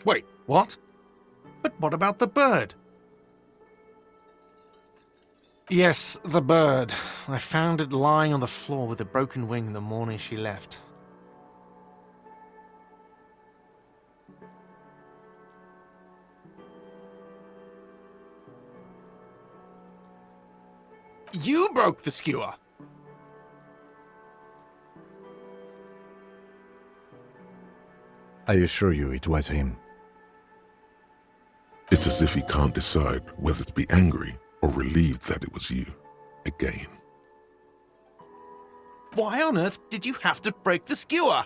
Wait, what? But what about the bird? Yes, the bird. I found it lying on the floor with a broken wing the morning she left. You broke the skewer! I assure you it was him. It's as if he can't decide whether to be angry or relieved that it was you, again. Why on earth did you have to break the skewer?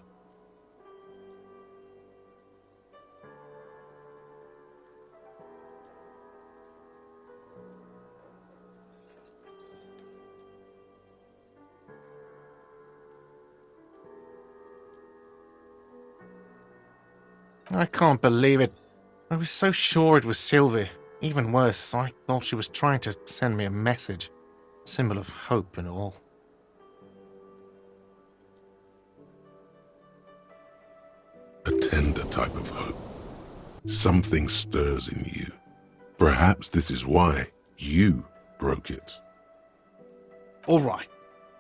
I can't believe it. I was so sure it was Sylvie. Even worse, I thought she was trying to send me a message. Symbol of hope and all. A tender type of hope. Something stirs in you. Perhaps this is why you broke it. All right.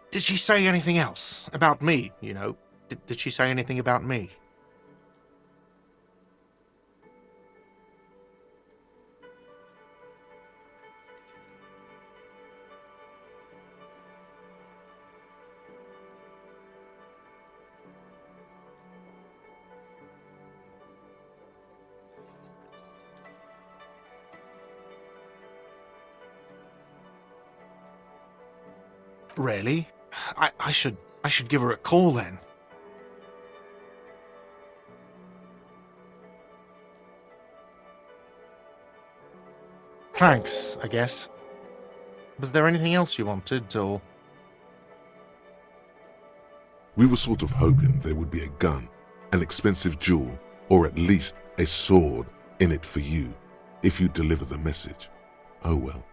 Did she say anything else? About me, you know? Did she say anything about me? Really? I should give her a call then. Thanks, I guess. Was there anything else you wanted, or...? We were sort of hoping there would be a gun, an expensive jewel, or at least a sword in it for you, if you deliver the message. Oh well.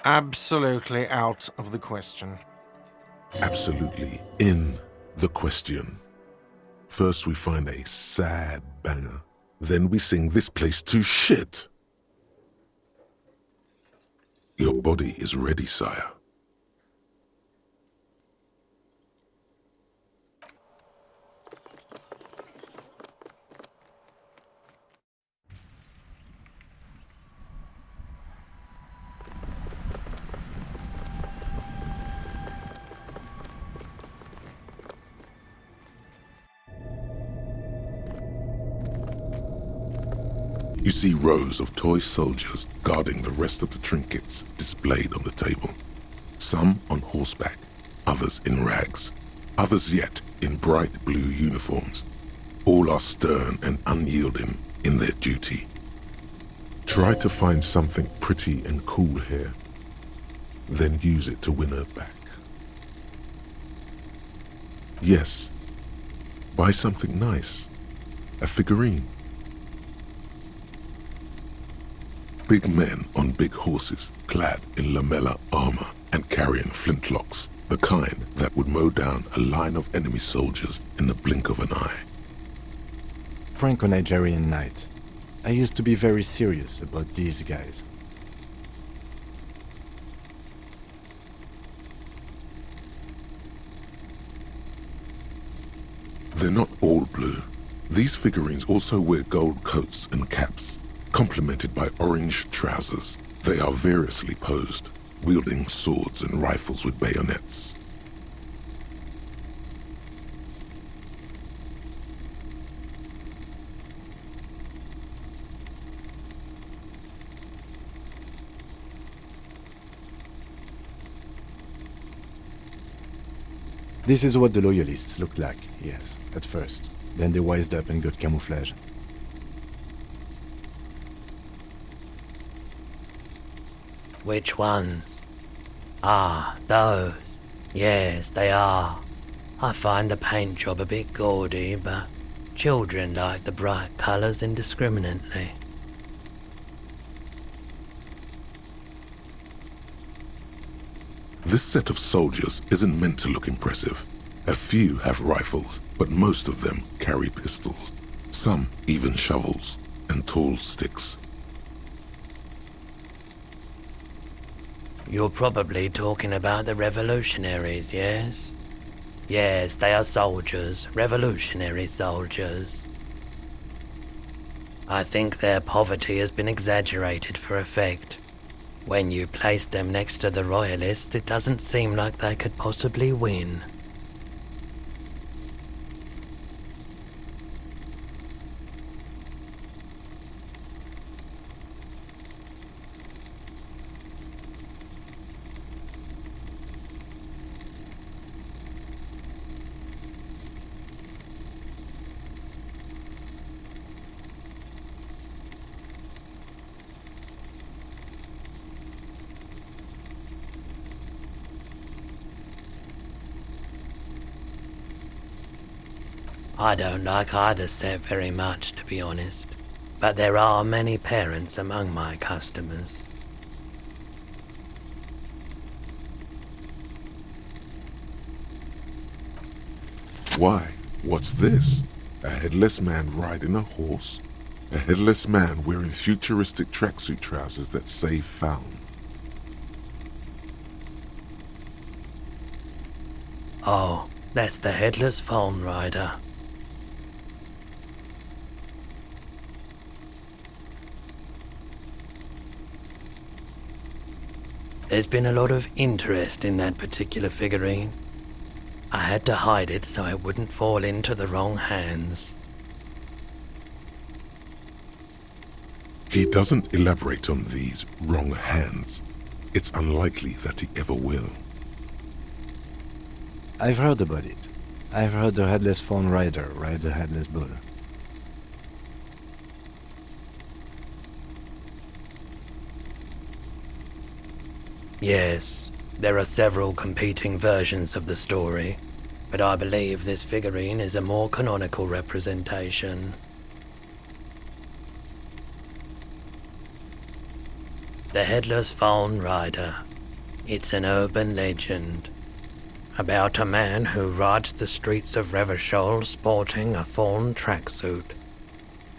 Absolutely out of the question. Absolutely in the question. First we find a sad banger. Then we sing this place to shit. Your body is ready, sire. You see rows of toy soldiers guarding the rest of the trinkets displayed on the table. Some on horseback, others in rags, others yet in bright blue uniforms. All are stern and unyielding in their duty. Try to find something pretty and cool here, then use it to win her back. Yes, buy something nice, a figurine. Big men on big horses, clad in lamella armor and carrying flintlocks, the kind that would mow down a line of enemy soldiers in the blink of an eye. Franco-Nigerian knight. I used to be very serious about these guys. They're not all blue. These figurines also wear gold coats and caps, complemented by orange trousers. They are variously posed, wielding swords and rifles with bayonets. This is what the loyalists looked like, yes, at first. Then they wised up and got camouflage. Which ones? Ah, those. Yes, they are. I find the paint job a bit gaudy, but children like the bright colours indiscriminately. This set of soldiers isn't meant to look impressive. A few have rifles, but most of them carry pistols. Some even shovels and tall sticks. You're probably talking about the revolutionaries, yes? Yes, they are soldiers, revolutionary soldiers. I think their poverty has been exaggerated for effect. When you place them next to the royalists, it doesn't seem like they could possibly win. I don't like either set very much, to be honest, but there are many parents among my customers. Why, what's this? A headless man riding a horse? A headless man wearing futuristic tracksuit trousers that say found. Oh, that's the headless phone rider. There's been a lot of interest in that particular figurine. I had to hide it so it wouldn't fall into the wrong hands. He doesn't elaborate on these wrong hands. It's unlikely that he ever will. I've heard about it. I've heard the headless phone rider rides a headless bull. Yes, there are several competing versions of the story, but I believe this figurine is a more canonical representation. The Headless Phone Rider. It's an urban legend about a man who rides the streets of Revachol sporting a fawn tracksuit.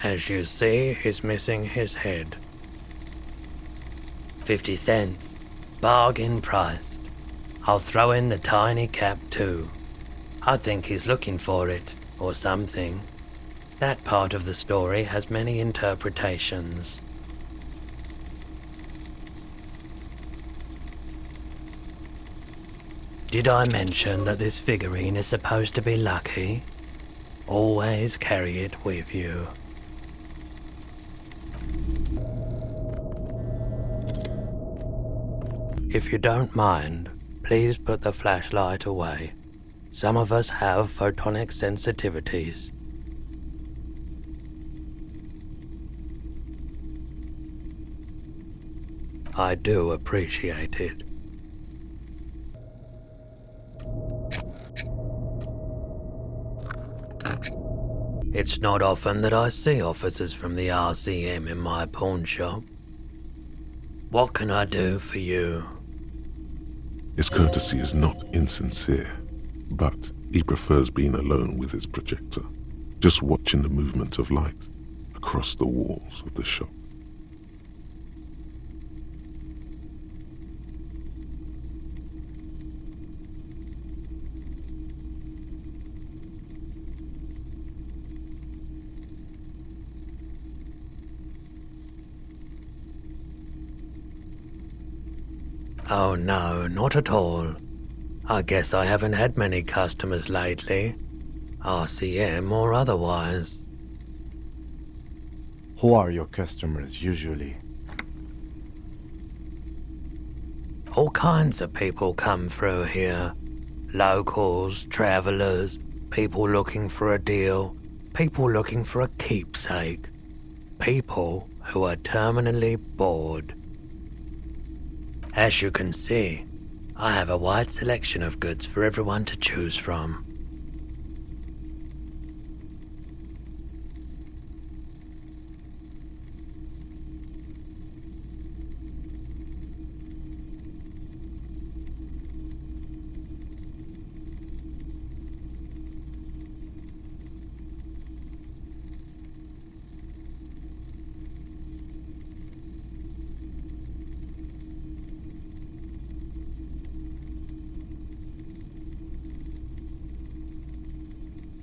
As you see, he's missing his head. 50 cents. Bargain priced. I'll throw in the tiny cap too. I think he's looking for it, or something. That part of the story has many interpretations. Did I mention that this figurine is supposed to be lucky? Always carry it with you. If you don't mind, please put the flashlight away. Some of us have photonic sensitivities. I do appreciate it. It's not often that I see officers from the RCM in my pawn shop. What can I do for you? His courtesy is not insincere, but he prefers being alone with his projector, just watching the movement of light across the walls of the shop. Oh no, not at all. I guess I haven't had many customers lately, RCM or otherwise. Who are your customers usually? All kinds of people come through here. Locals, travelers, people looking for a deal, people looking for a keepsake, people who are terminally bored. As you can see, I have a wide selection of goods for everyone to choose from.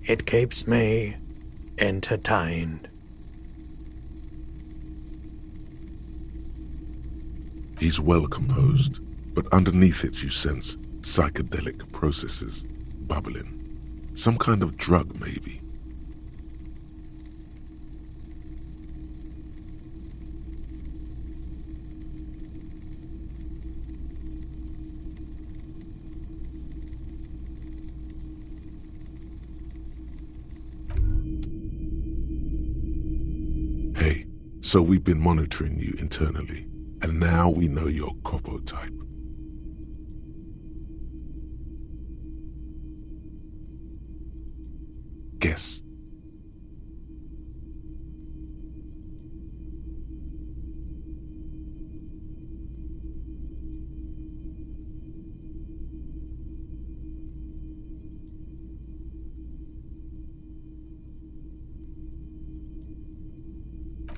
It keeps me entertained. He's well composed, but underneath it you sense psychedelic processes bubbling. Some kind of drug, maybe. Hey, so we've been monitoring you internally, and now we know your Copo type. Guess.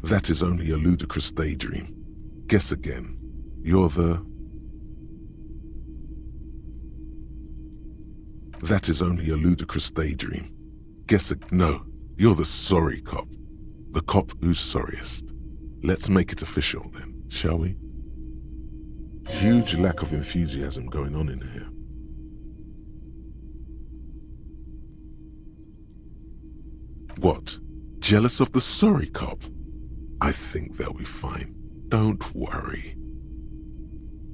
That is only a ludicrous daydream. Guess again. You're the... That is only a ludicrous daydream. No, you're the sorry cop. The cop who's sorriest. Let's make it official then, shall we? Huge lack of enthusiasm going on in here. What? Jealous of the sorry cop? I think they'll be fine. Don't worry.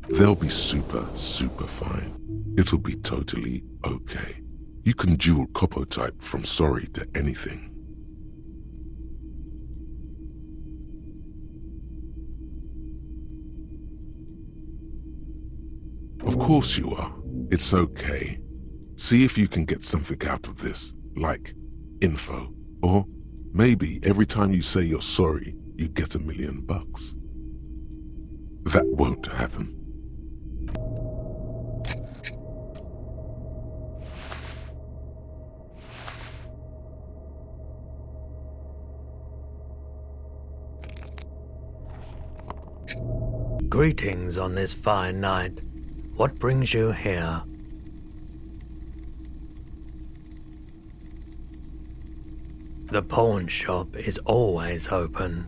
They'll be super fine. It'll be totally okay. You can dual Copo type from sorry to anything. Of course you are. It's okay. See if you can get something out of this, like info. Or maybe every time you say you're sorry, you get $1 million. That won't happen. Greetings on this fine night. What brings you here? The pawn shop is always open.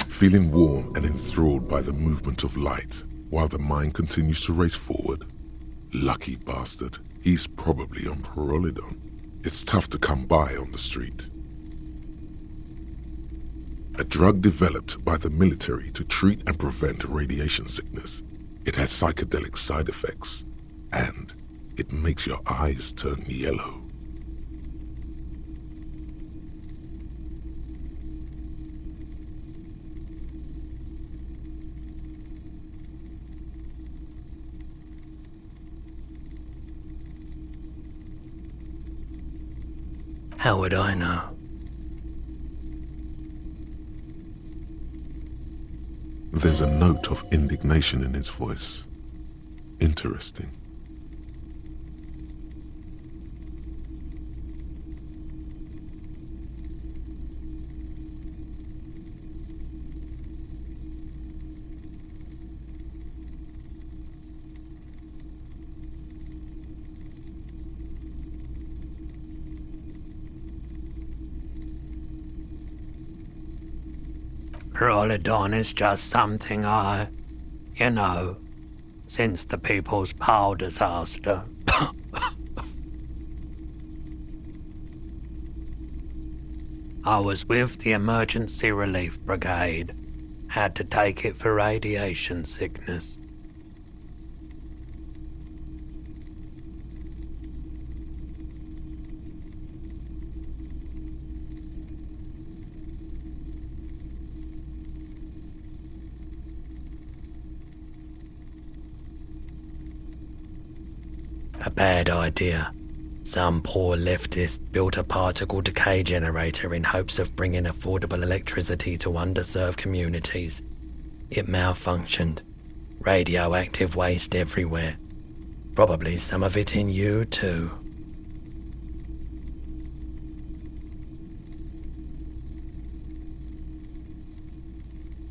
Feeling warm and enthralled by the movement of light, while the mind continues to race forward. Lucky bastard, he's probably on Parolidon. It's tough to come by on the street. A drug developed by the military to treat and prevent radiation sickness. It has psychedelic side effects, and it makes your eyes turn yellow. How would I know? There's a note of indignation in his voice. Interesting. Parolidon is just something since the People's Power disaster. I was with the Emergency Relief Brigade. Had to take it for radiation sickness. A bad idea. Some poor leftist built a particle decay generator in hopes of bringing affordable electricity to underserved communities. It malfunctioned. Radioactive waste everywhere. Probably some of it in you too.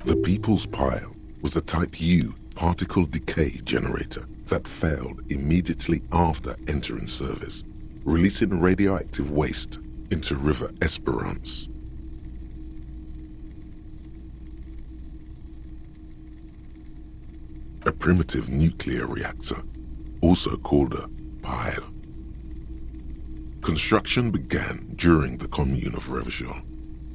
The People's Pile was a Type U particle decay generator that failed immediately after entering service, releasing radioactive waste into River Esperance. A primitive nuclear reactor, also called a pile. Construction began during the Commune of Revachol.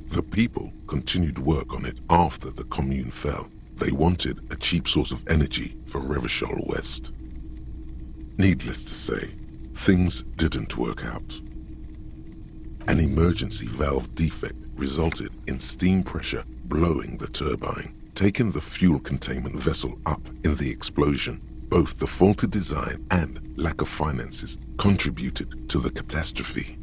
The people continued work on it after the Commune fell. They wanted a cheap source of energy for Revachol West. Needless to say, things didn't work out. An emergency valve defect resulted in steam pressure blowing the turbine, taking the fuel containment vessel up in the explosion. Both the faulty design and lack of finances contributed to the catastrophe.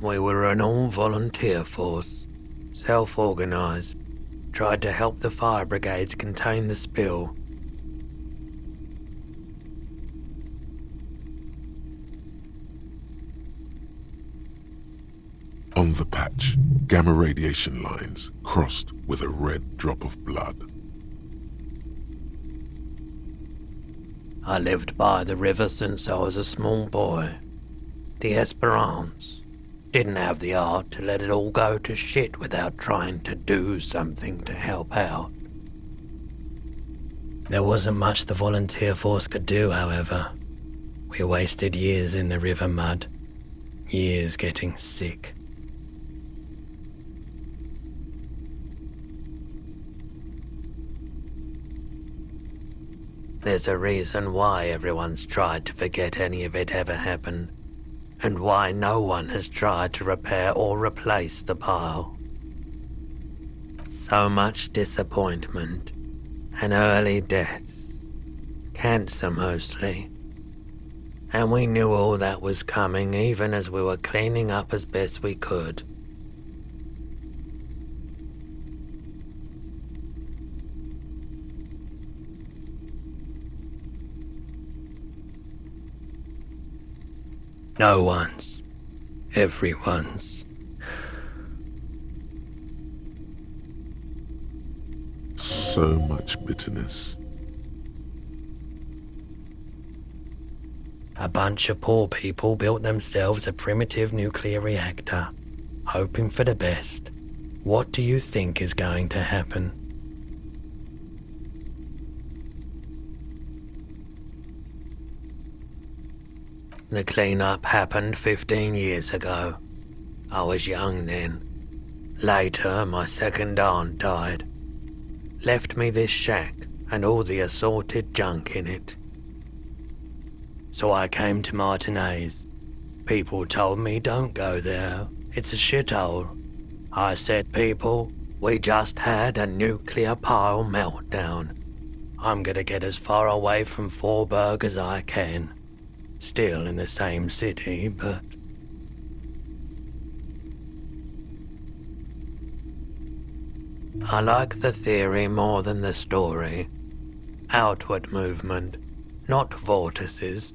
We were an all-volunteer force, self-organized, tried to help the fire brigades contain the spill. On the patch, gamma radiation lines crossed with a red drop of blood. I lived by the river since I was a small boy. The Esperance didn't have the art to let it all go to shit without trying to do something to help out. There wasn't much the volunteer force could do, however. We wasted years in the river mud, years getting sick. There's a reason why everyone's tried to forget any of it ever happened, and why no one has tried to repair or replace the pile. So much disappointment, and early deaths, cancer mostly. And we knew all that was coming even as we were cleaning up as best we could. No one's. Everyone's. So much bitterness. A bunch of poor people built themselves a primitive nuclear reactor, hoping for the best. What do you think is going to happen? The clean-up happened 15 years ago. I was young then. Later, my second aunt died. Left me this shack and all the assorted junk in it. So I came to Martinez. People told me don't go there. It's a shithole. I said, people, we just had a nuclear pile meltdown. I'm gonna get as far away from Forburg as I can. Still in the same city, but... I like the theory more than the story. Outward movement, not vortices.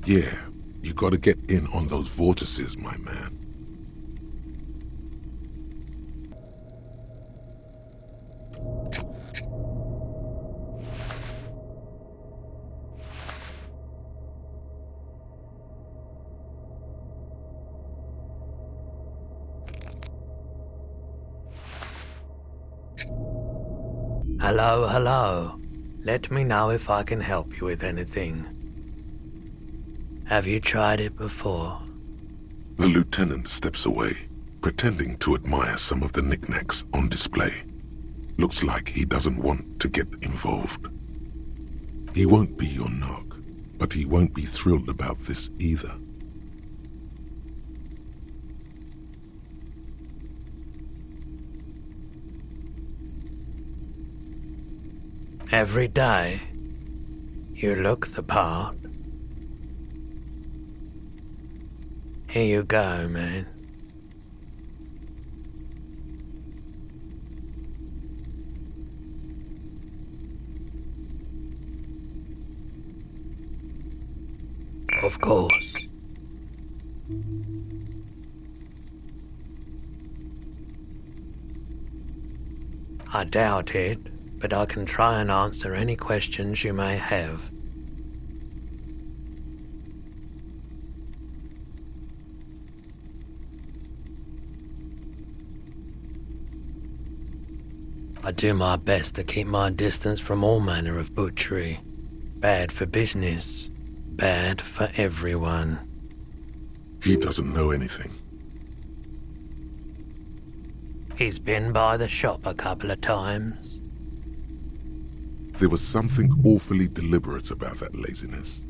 Yeah, you gotta get in on those vortices, my man. Hello. Let me know if I can help you with anything. Have you tried it before? The lieutenant steps away, pretending to admire some of the knickknacks on display. Looks like he doesn't want to get involved. He won't be your knock, but he won't be thrilled about this either. Every day, you look the part. Here you go, man. Of course. I doubt it, but I can try and answer any questions you may have. I do my best to keep my distance from all manner of butchery. Bad for business, bad for everyone. He doesn't know anything. He's been by the shop a couple of times. There was something awfully deliberate about that laziness.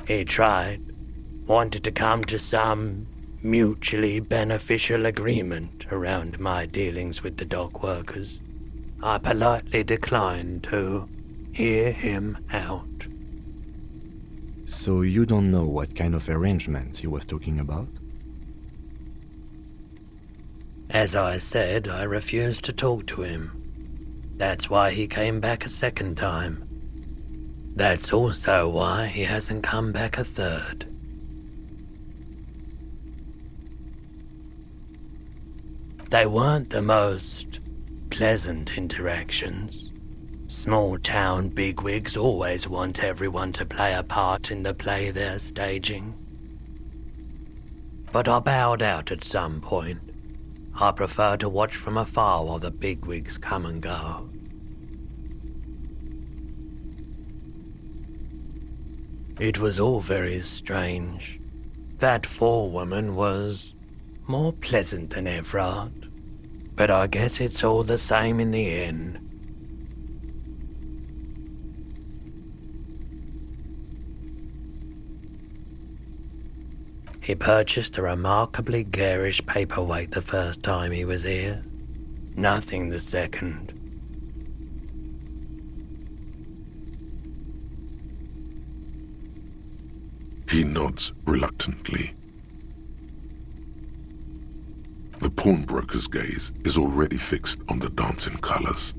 He tried, wanted to come to some mutually beneficial agreement around my dealings with the dock workers. I politely declined to hear him out. So you don't know what kind of arrangements he was talking about? As I said, I refused to talk to him. That's why he came back a second time. That's also why he hasn't come back a third. They weren't the most pleasant interactions. Small-town bigwigs always want everyone to play a part in the play they're staging. But I bowed out at some point. I prefer to watch from afar while the bigwigs come and go. It was all very strange. That forewoman was more pleasant than Everard, but I guess it's all the same in the end. He purchased a remarkably garish paperweight the first time he was here. Nothing the second. He nods reluctantly. The pawnbroker's gaze is already fixed on the dancing colors.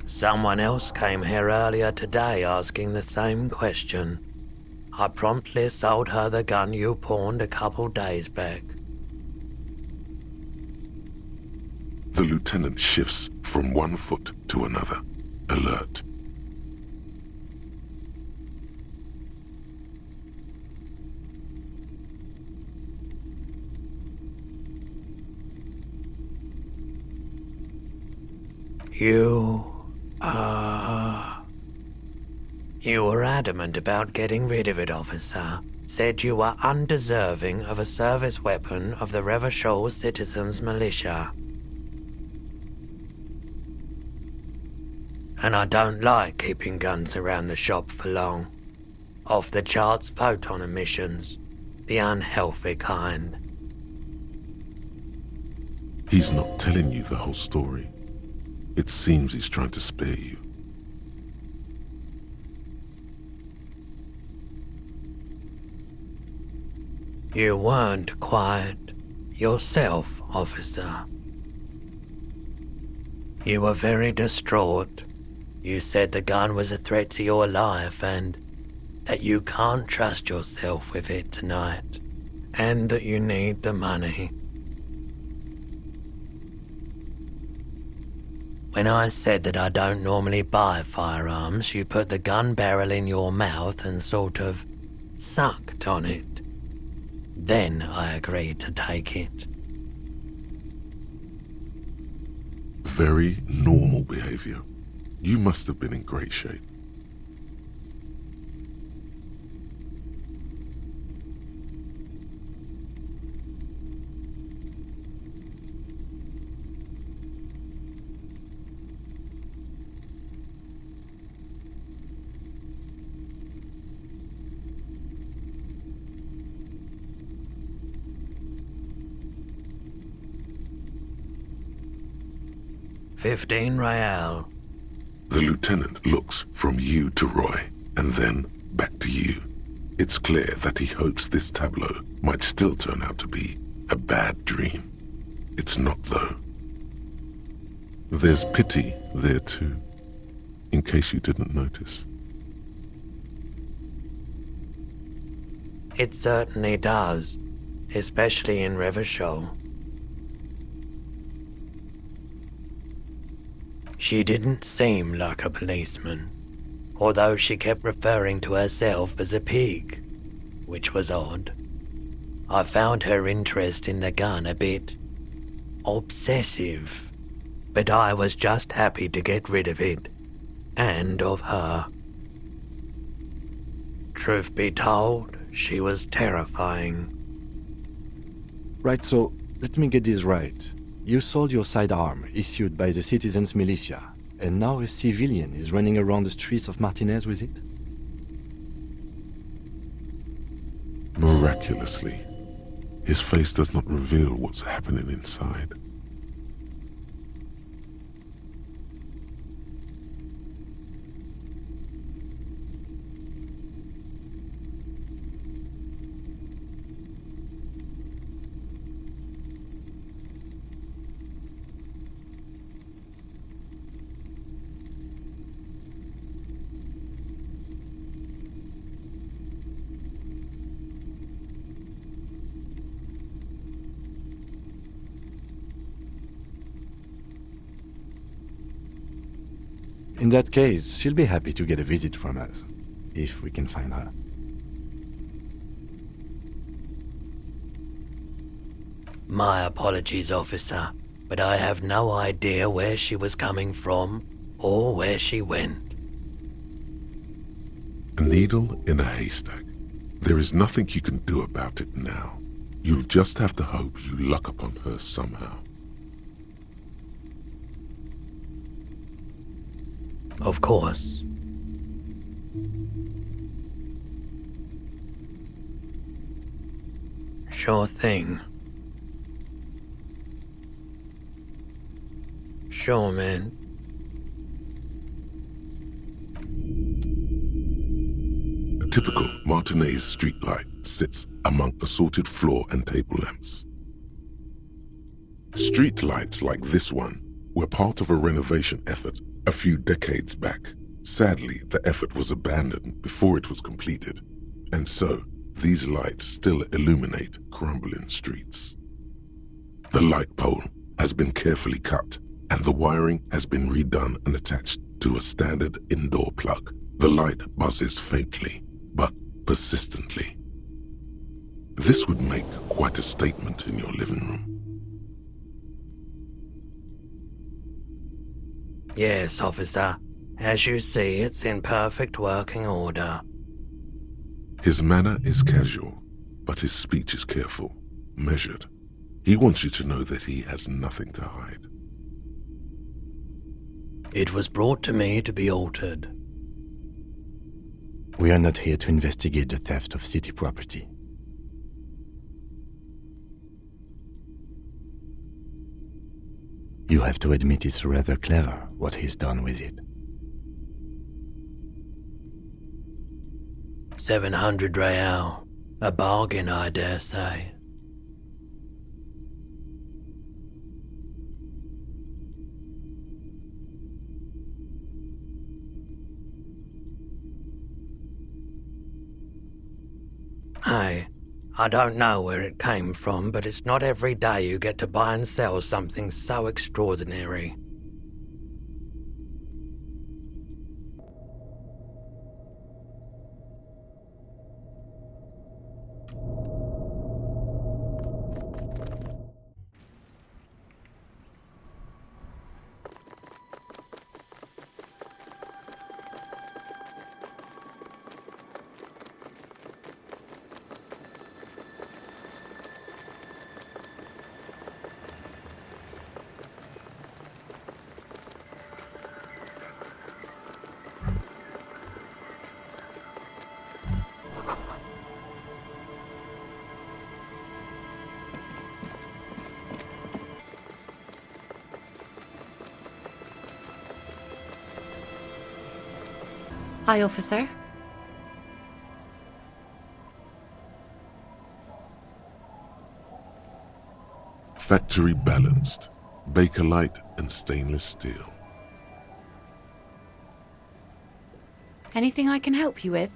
Someone else came here earlier today asking the same question. I promptly sold her the gun you pawned a couple days back. The lieutenant shifts from one foot to another, alert. You were adamant about getting rid of it, officer. Said you were undeserving of a service weapon of the Revachol Citizens Militia. And I don't like keeping guns around the shop for long. Off-the-charts photon emissions. The unhealthy kind. He's not telling you the whole story. It seems he's trying to spare you. You weren't quite yourself, officer. You were very distraught. You said the gun was a threat to your life and that you can't trust yourself with it tonight, and that you need the money. When I said that I don't normally buy firearms, you put the gun barrel in your mouth and sort of sucked on it. Then I agreed to take it. Very normal behavior. You must have been in great shape. $15 real. The lieutenant looks from you to Roy, and then back to you. It's clear that he hopes this tableau might still turn out to be a bad dream. It's not, though. There's pity there, too. in case you didn't notice. It certainly does, especially in Revachol. She didn't seem like a policeman, although she kept referring to herself as a pig, which was odd. I found her interest in the gun a bit obsessive, but I was just happy to get rid of it, and of her. Truth be told, she was terrifying. Right, so let me get this right. You sold your sidearm, issued by the citizens' militia, and now a civilian is running around the streets of Martinez with it? Miraculously, his face does not reveal what's happening inside. In that case, she'll be happy to get a visit from us, if we can find her. My apologies, officer, but I have no idea where she was coming from or where she went. A needle in a haystack. There is nothing you can do about it now. You'll just have to hope you luck upon her somehow. Of course. Sure thing. Sure, man. A typical Martinez streetlight sits among assorted floor and table lamps. Streetlights like this one were part of a renovation effort a few decades back. Sadly, the effort was abandoned before it was completed, and so these lights still illuminate crumbling streets. The light pole has been carefully cut, and the wiring has been redone and attached to a standard indoor plug. The light buzzes faintly, but persistently. This would make quite a statement in your living room. Yes, officer. As you see, it's in perfect working order. His manner is casual, but his speech is careful, measured. He wants you to know that he has nothing to hide. It was brought to me to be altered. We are not here to investigate the theft of city property. You have to admit it's rather clever what he's done with it. 700 real. A bargain, I dare say. Hey, I don't know where it came from, but it's not every day you get to buy and sell something so extraordinary. Hi, officer. Factory balanced, Bakelite and stainless steel. Anything I can help you with?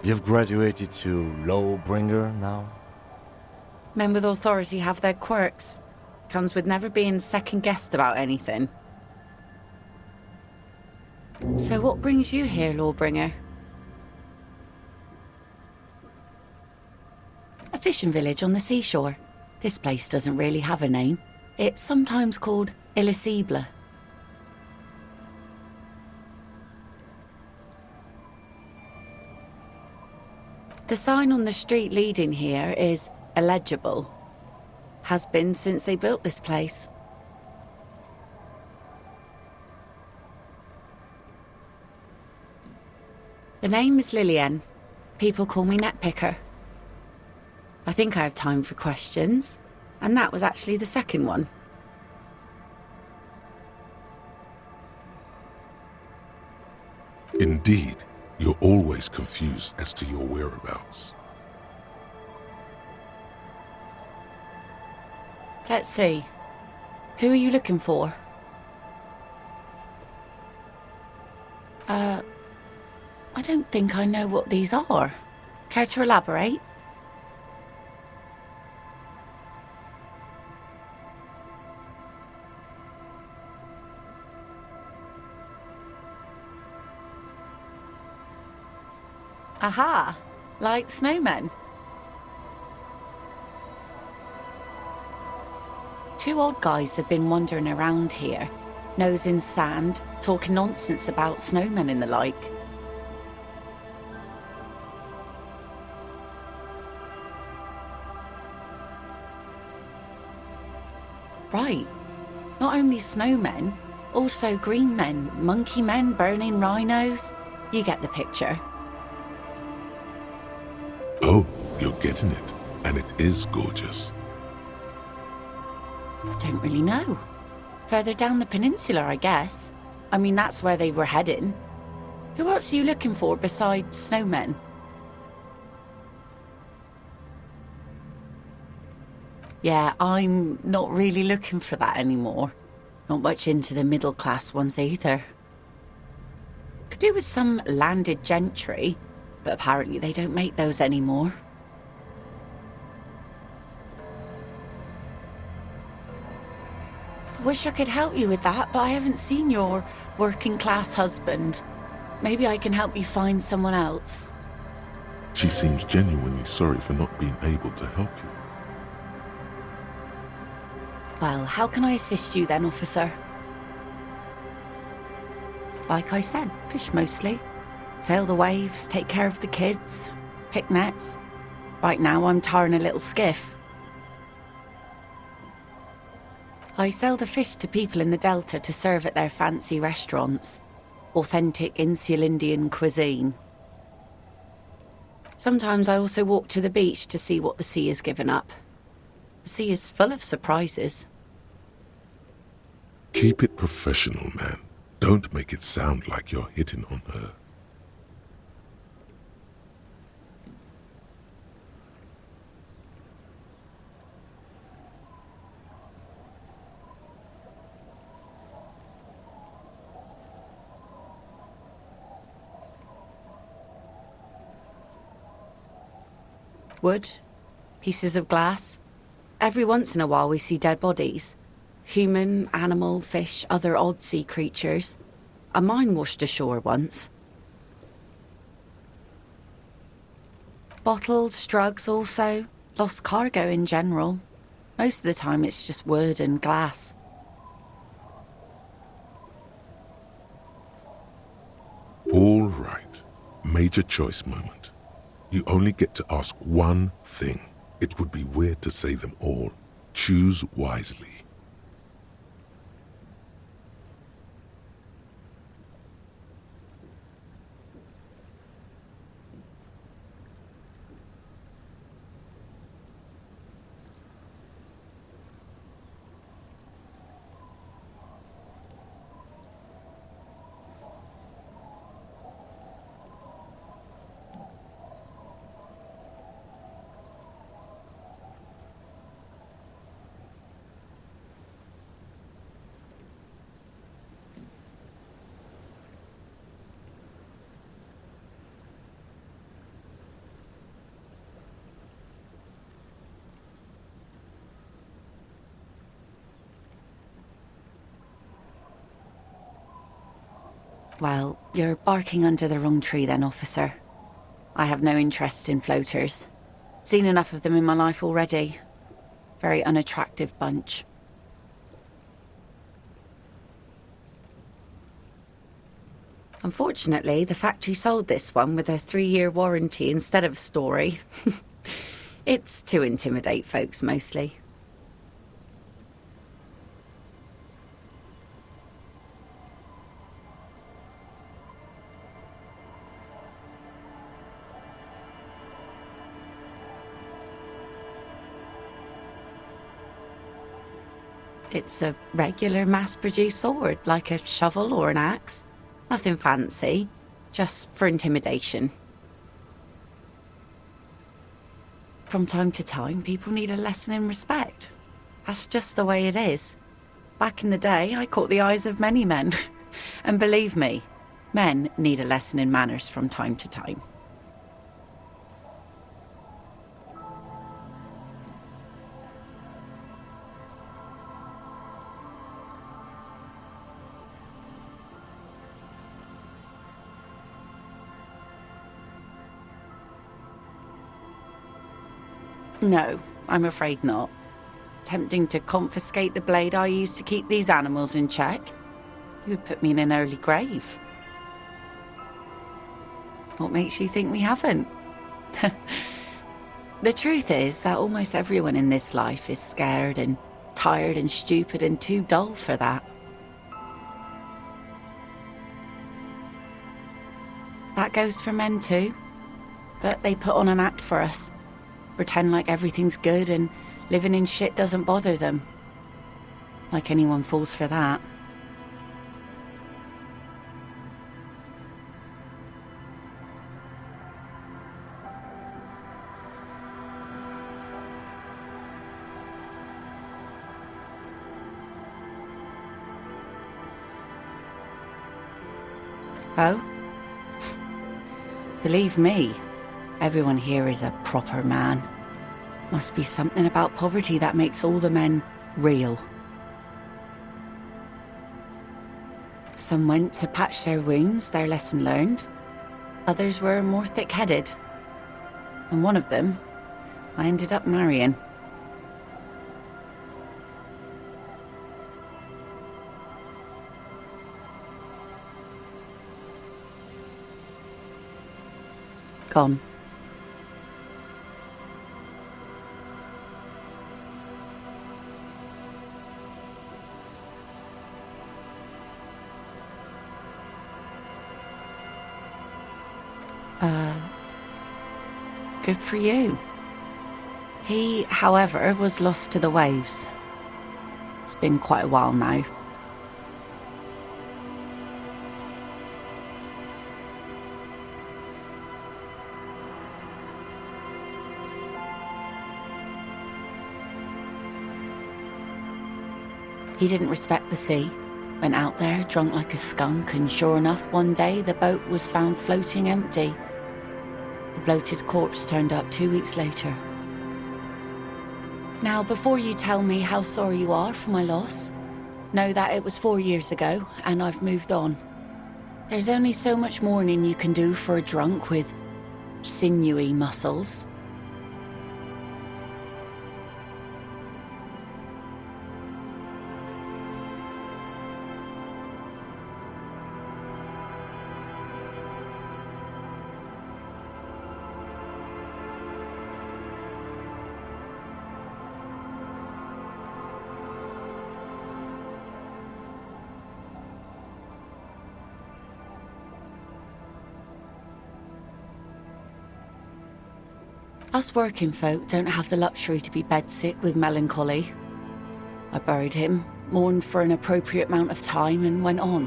You've graduated to Lawbringer now? Men with authority have their quirks. Comes with never being second-guessed about anything. So what brings you here, Lawbringer? A fishing village on the seashore. This place doesn't really have a name. It's sometimes called Elysium. The sign on the street leading here is illegible. Has been since they built this place. The name is Lillian. People call me Netpicker. I think I have time for questions, and that was actually the second one. Indeed, you're always confused as to your whereabouts. Let's see. Who are you looking for? I don't think I know what these are. Care to elaborate? Aha! Like snowmen. Two odd guys have been wandering around here, nose in sand, talking nonsense about snowmen and the like. Right. Not only snowmen, also green men, monkey men burning rhinos. You get the picture. Oh, you're getting it, and it is gorgeous. I don't really know. Further down the peninsula, I guess. I mean, that's where they were heading. Who else are you looking for besides snowmen? Yeah, I'm not really looking for that anymore. Not much into the middle-class ones either. Could do with some landed gentry, but apparently they don't make those anymore. I wish I could help you with that, but I haven't seen your working-class husband. Maybe I can help you find someone else. She seems genuinely sorry for not being able to help you. Well, how can I assist you then, officer? Like I said, fish mostly. Sail the waves, take care of the kids, pick nets. Right now I'm tarring a little skiff. I sell the fish to people in the Delta to serve at their fancy restaurants. Authentic insular Indian cuisine. Sometimes I also walk to the beach to see what the sea has given up. The sea is full of surprises. Keep it professional, man. Don't make it sound like you're hitting on her. Wood, pieces of glass. Every once in a while we see dead bodies. Human, animal, fish, other odd sea creatures. A mine washed ashore once. Bottles, drugs also. Lost cargo in general. Most of the time it's just wood and glass. All right. Major choice moment. You only get to ask one thing. It would be weird to say them all. Choose wisely. Well, you're barking under the wrong tree then, officer. I have no interest in floaters. Seen enough of them in my life already. Very unattractive bunch. Unfortunately, the factory sold this one with a 3-year warranty instead of a story. It's to intimidate folks, mostly. It's a regular mass-produced sword, like a shovel or an axe. Nothing fancy, just for intimidation. From time to time, people need a lesson in respect. That's just the way it is. Back in the day, I caught the eyes of many men. And believe me, men need a lesson in manners from time to time. No, I'm afraid not. Tempting to confiscate the blade I used to keep these animals in check. You would put me in an early grave. What makes you think we haven't? The truth is that almost everyone in this life is scared and tired and stupid and too dull for that. That goes for men too. But they put on an act for us. Pretend like everything's good and living in shit doesn't bother them. Like anyone falls for that. Oh? Believe me, everyone here is a proper man. Must be something about poverty that makes all the men real. Some went to patch their wounds, their lesson learned. Others were more thick-headed. And one of them, I ended up marrying. Gone. Good for you. He, however, was lost to the waves. It's been quite a while now. He didn't respect the sea. Went out there drunk like a skunk, and sure enough, one day the boat was found floating empty. The bloated corpse turned up 2 weeks later. Now, before you tell me how sorry you are for my loss, know that it was 4 years ago, and I've moved on. There's only so much mourning you can do for a drunk with sinewy muscles. Us working folk don't have the luxury to be bedsick with melancholy. I buried him, mourned for an appropriate amount of time, and went on.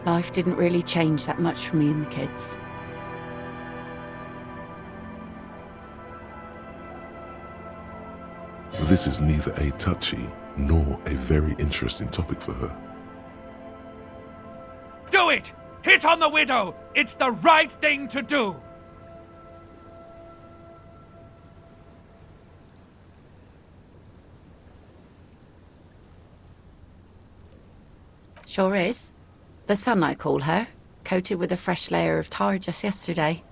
Life didn't really change that much for me and the kids. This is neither a touchy nor a very interesting topic for her. Do it! Hit on the widow! It's the right thing to do! Sure is. The sun, I call her, coated with a fresh layer of tar just yesterday.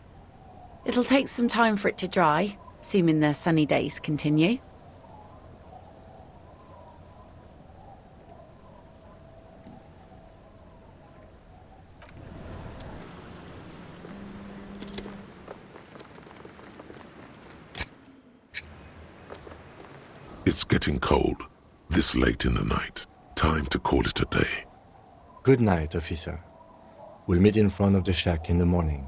It'll take some time for it to dry, assuming the sunny days continue. It's getting cold, this late in the night. Time to call it a day. Good night, officer. We'll meet in front of the shack in the morning.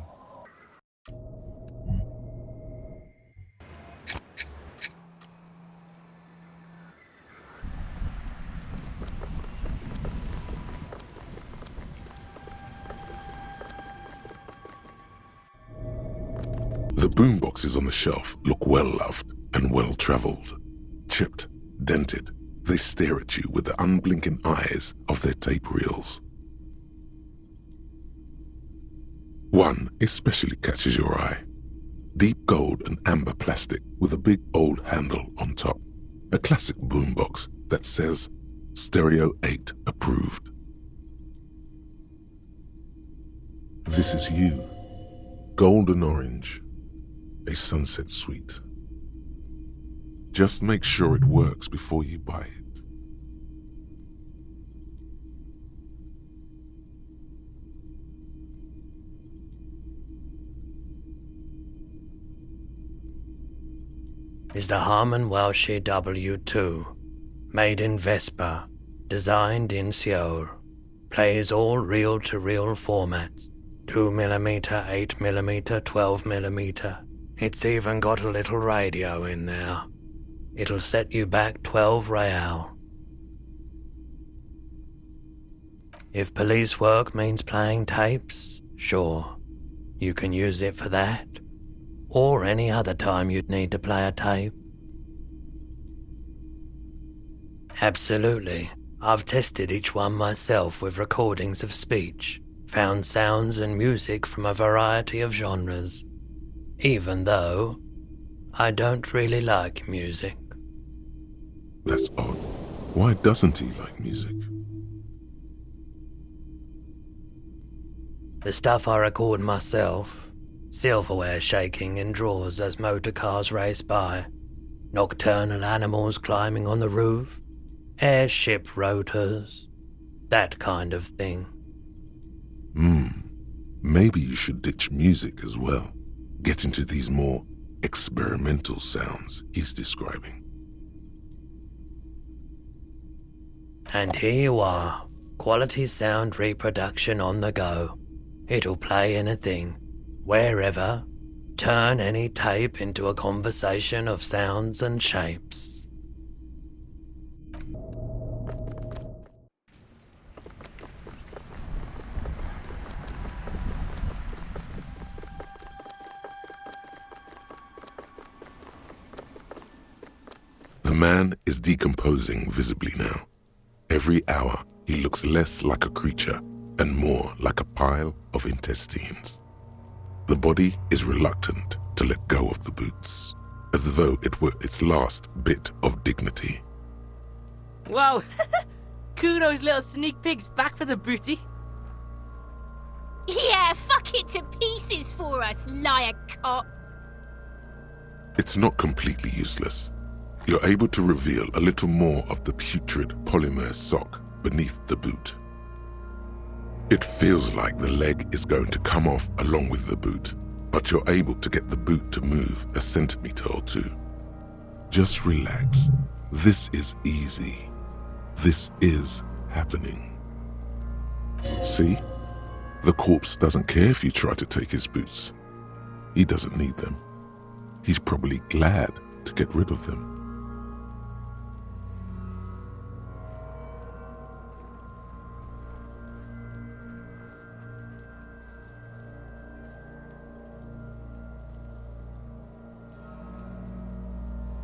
The boomboxes on the shelf look well-loved and well-traveled. Chipped, dented, they stare at you with the unblinking eyes of their tape reels. One especially catches your eye. Deep gold and amber plastic with a big old handle on top. A classic boombox that says Stereo 8 approved. This is you. Golden orange. A sunset suite. Just make sure it works before you buy it. Is the Harman Welshie W2, made in Vespa, designed in Seoul, plays all reel-to-reel formats, 2mm, 8mm, 12mm. It's even got a little radio in there. It'll set you back 12 real. If police work means playing tapes, sure, you can use it for that. Or any other time you'd need to play a tape. Absolutely. I've tested each one myself with recordings of speech, found sounds and music from a variety of genres. Even though I don't really like music. That's odd. Why doesn't he like music? The stuff I record myself, silverware shaking in drawers as motor cars race by, nocturnal animals climbing on the roof, airship rotors, that kind of thing. Maybe you should ditch music as well. Get into these more experimental sounds he's describing. And here you are, quality sound reproduction on the go. It'll play anything, wherever, turn any tape into a conversation of sounds and shapes. The man is decomposing visibly now. Every hour, he looks less like a creature and more like a pile of intestines. The body is reluctant to let go of the boots, as though it were its last bit of dignity. Whoa! Kuno's little sneak pig's back for the booty. Yeah, fuck it to pieces for us, liar cop. It's not completely useless. You're able to reveal a little more of the putrid polymer sock beneath the boot. It feels like the leg is going to come off along with the boot, but you're able to get the boot to move a centimeter or two. Just relax. This is easy. This is happening. See? The corpse doesn't care if you try to take his boots. He doesn't need them. He's probably glad to get rid of them.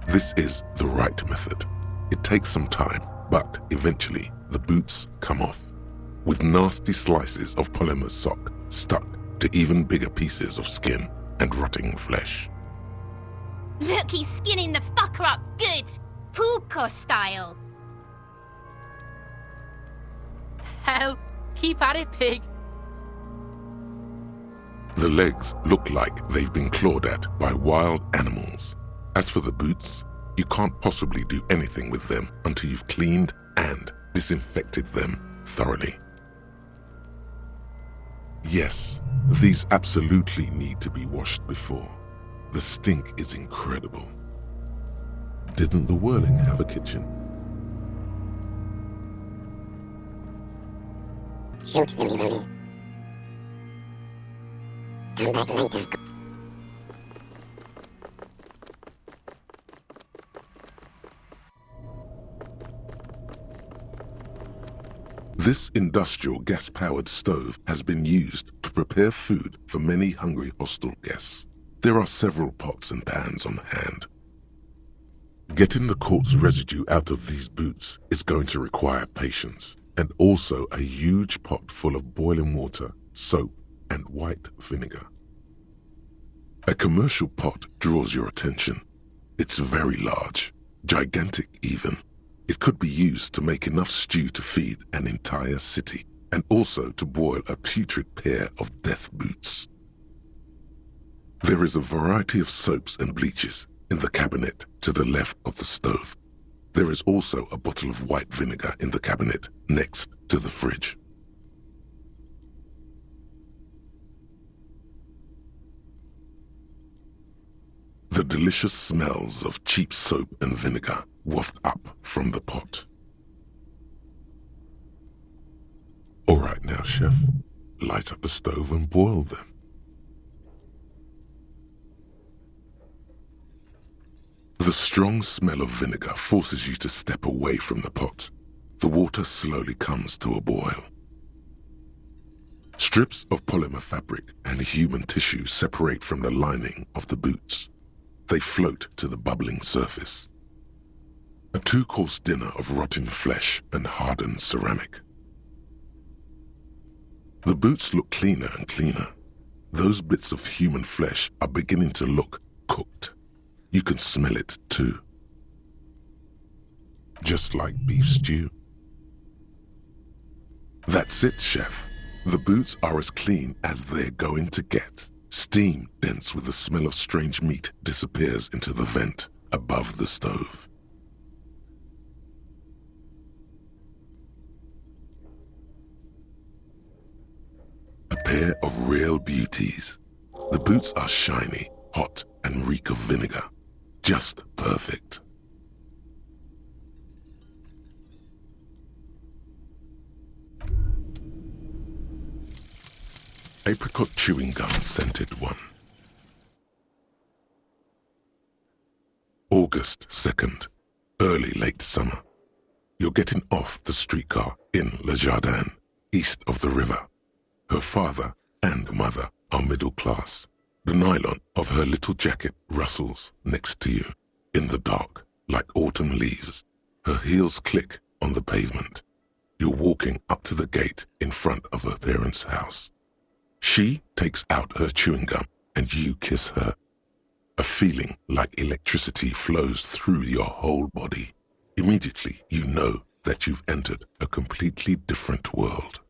This is the right method. It takes some time, but eventually the boots come off, with nasty slices of polymer sock stuck to even bigger pieces of skin and rotting flesh. Look, he's skinning the fucker up good. Pulko style. hell? Keep at it, pig. The legs look like they've been clawed at by wild animals. As for the boots, you can't possibly do anything with them until you've cleaned and disinfected them thoroughly. Yes, these absolutely need to be washed before. The stink is incredible. Didn't the Whirling have a kitchen? Shoot, you Rooney. Come back later. This industrial gas-powered stove has been used to prepare food for many hungry hostel guests. There are several pots and pans on hand. Getting the corpse residue out of these boots is going to require patience, and also a huge pot full of boiling water, soap, and white vinegar. A commercial pot draws your attention. It's very large, gigantic even. It could be used to make enough stew to feed an entire city, and also to boil a putrid pair of death boots. There is a variety of soaps and bleaches in the cabinet to the left of the stove. There is also a bottle of white vinegar in the cabinet next to the fridge. The delicious smells of cheap soap and vinegar waft up from the pot. All right now, chef, light up the stove and boil them. The strong smell of vinegar forces you to step away from the pot. The water slowly comes to a boil. Strips of polymer fabric and human tissue separate from the lining of the boots. They float to the bubbling surface. A two-course dinner of rotten flesh and hardened ceramic. The boots look cleaner and cleaner. Those bits of human flesh are beginning to look cooked. You can smell it too. Just like beef stew. That's it, chef. The boots are as clean as they're going to get. Steam dense with the smell of strange meat disappears into the vent above the stove. A pair of real beauties. The boots are shiny, hot, and reek of vinegar. Just perfect. Apricot chewing gum scented one. August 2nd, early late summer. You're getting off the streetcar in Le Jardin, east of the river. Her father and mother are middle class. The nylon of her little jacket rustles next to you, in the dark, like autumn leaves. Her heels click on the pavement. You're walking up to the gate in front of her parents' house. She takes out her chewing gum and you kiss her. A feeling like electricity flows through your whole body. Immediately you know that you've entered a completely different world.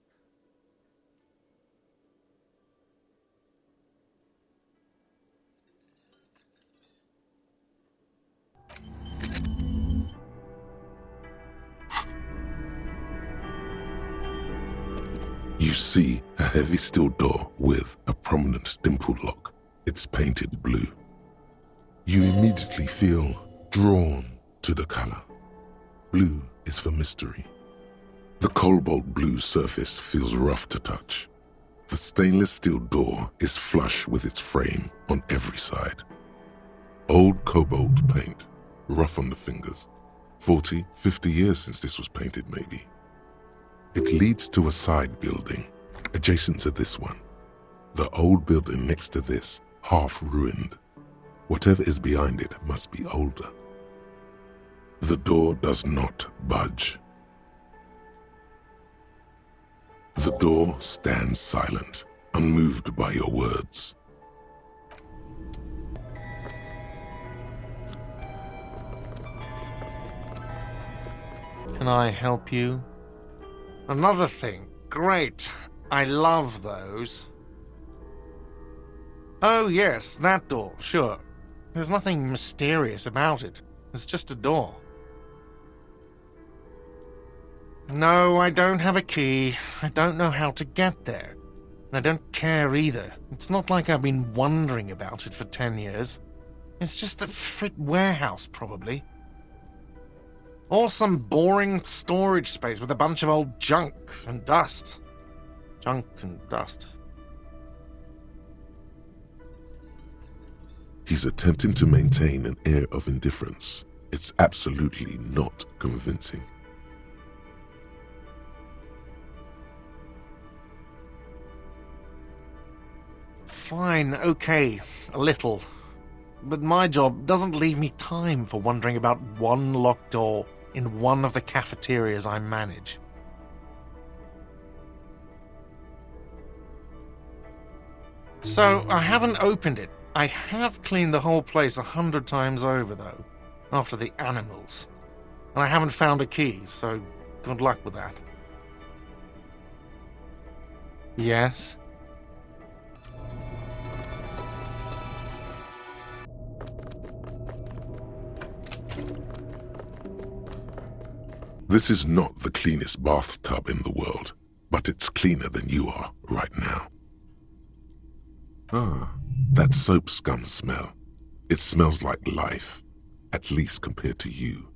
You see a heavy steel door with a prominent dimple lock. It's painted blue. You immediately feel drawn to the color. Blue is for mystery. The cobalt blue surface feels rough to touch. The stainless steel door is flush with its frame on every side. Old cobalt paint, rough on the fingers. 40, 50 years since this was painted maybe. It leads to a side building, adjacent to this one. The old building next to this, half ruined. Whatever is behind it must be older. The door does not budge. The door stands silent, unmoved by your words. Can I help you? Another thing. Great. I love those. Oh, yes, that door, sure. There's nothing mysterious about it. It's just a door. No, I don't have a key. I don't know how to get there. And I don't care either. It's not like I've been wondering about it for 10 years. It's just a frit warehouse, probably. Or some boring storage space with a bunch of old junk and dust. Junk and dust. He's attempting to maintain an air of indifference. It's absolutely not convincing. Fine, okay, a little. But my job doesn't leave me time for wondering about one locked door in one of the cafeterias I manage. So, I haven't opened it. I have cleaned the whole place 100 times over, though, after the animals. And I haven't found a key, so good luck with that. Yes? This is not the cleanest bathtub in the world, but it's cleaner than you are right now. Ah, that soap scum smell. It smells like life, at least compared to you.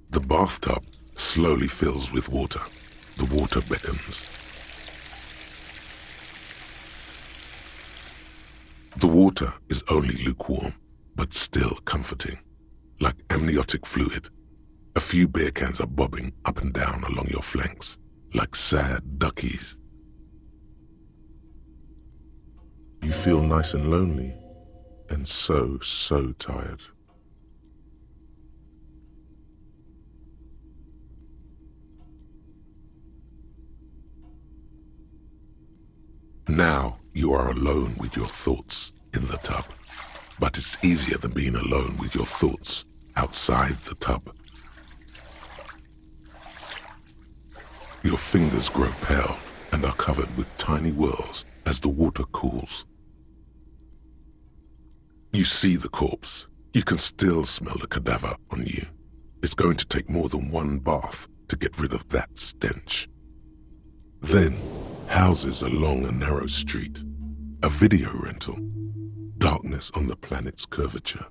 The bathtub slowly fills with water. The water beckons. The water is only lukewarm, but still comforting, like amniotic fluid. A few beer cans are bobbing up and down along your flanks, like sad duckies. You feel nice and lonely, and so tired. Now you are alone with your thoughts in the tub, but it's easier than being alone with your thoughts outside the tub. Your fingers grow pale and are covered with tiny whirls as the water cools. You see the corpse. You can still smell the cadaver on you. It's going to take more than one bath to get rid of that stench. Then, houses along a narrow street, a video rental, darkness on the planet's curvature.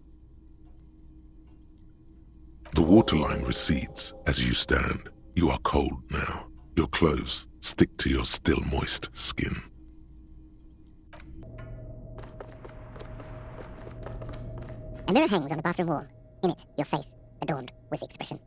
The waterline recedes as you stand. You are cold now. Your clothes stick to your still moist skin. A mirror hangs on the bathroom wall. In it, your face, adorned with expression.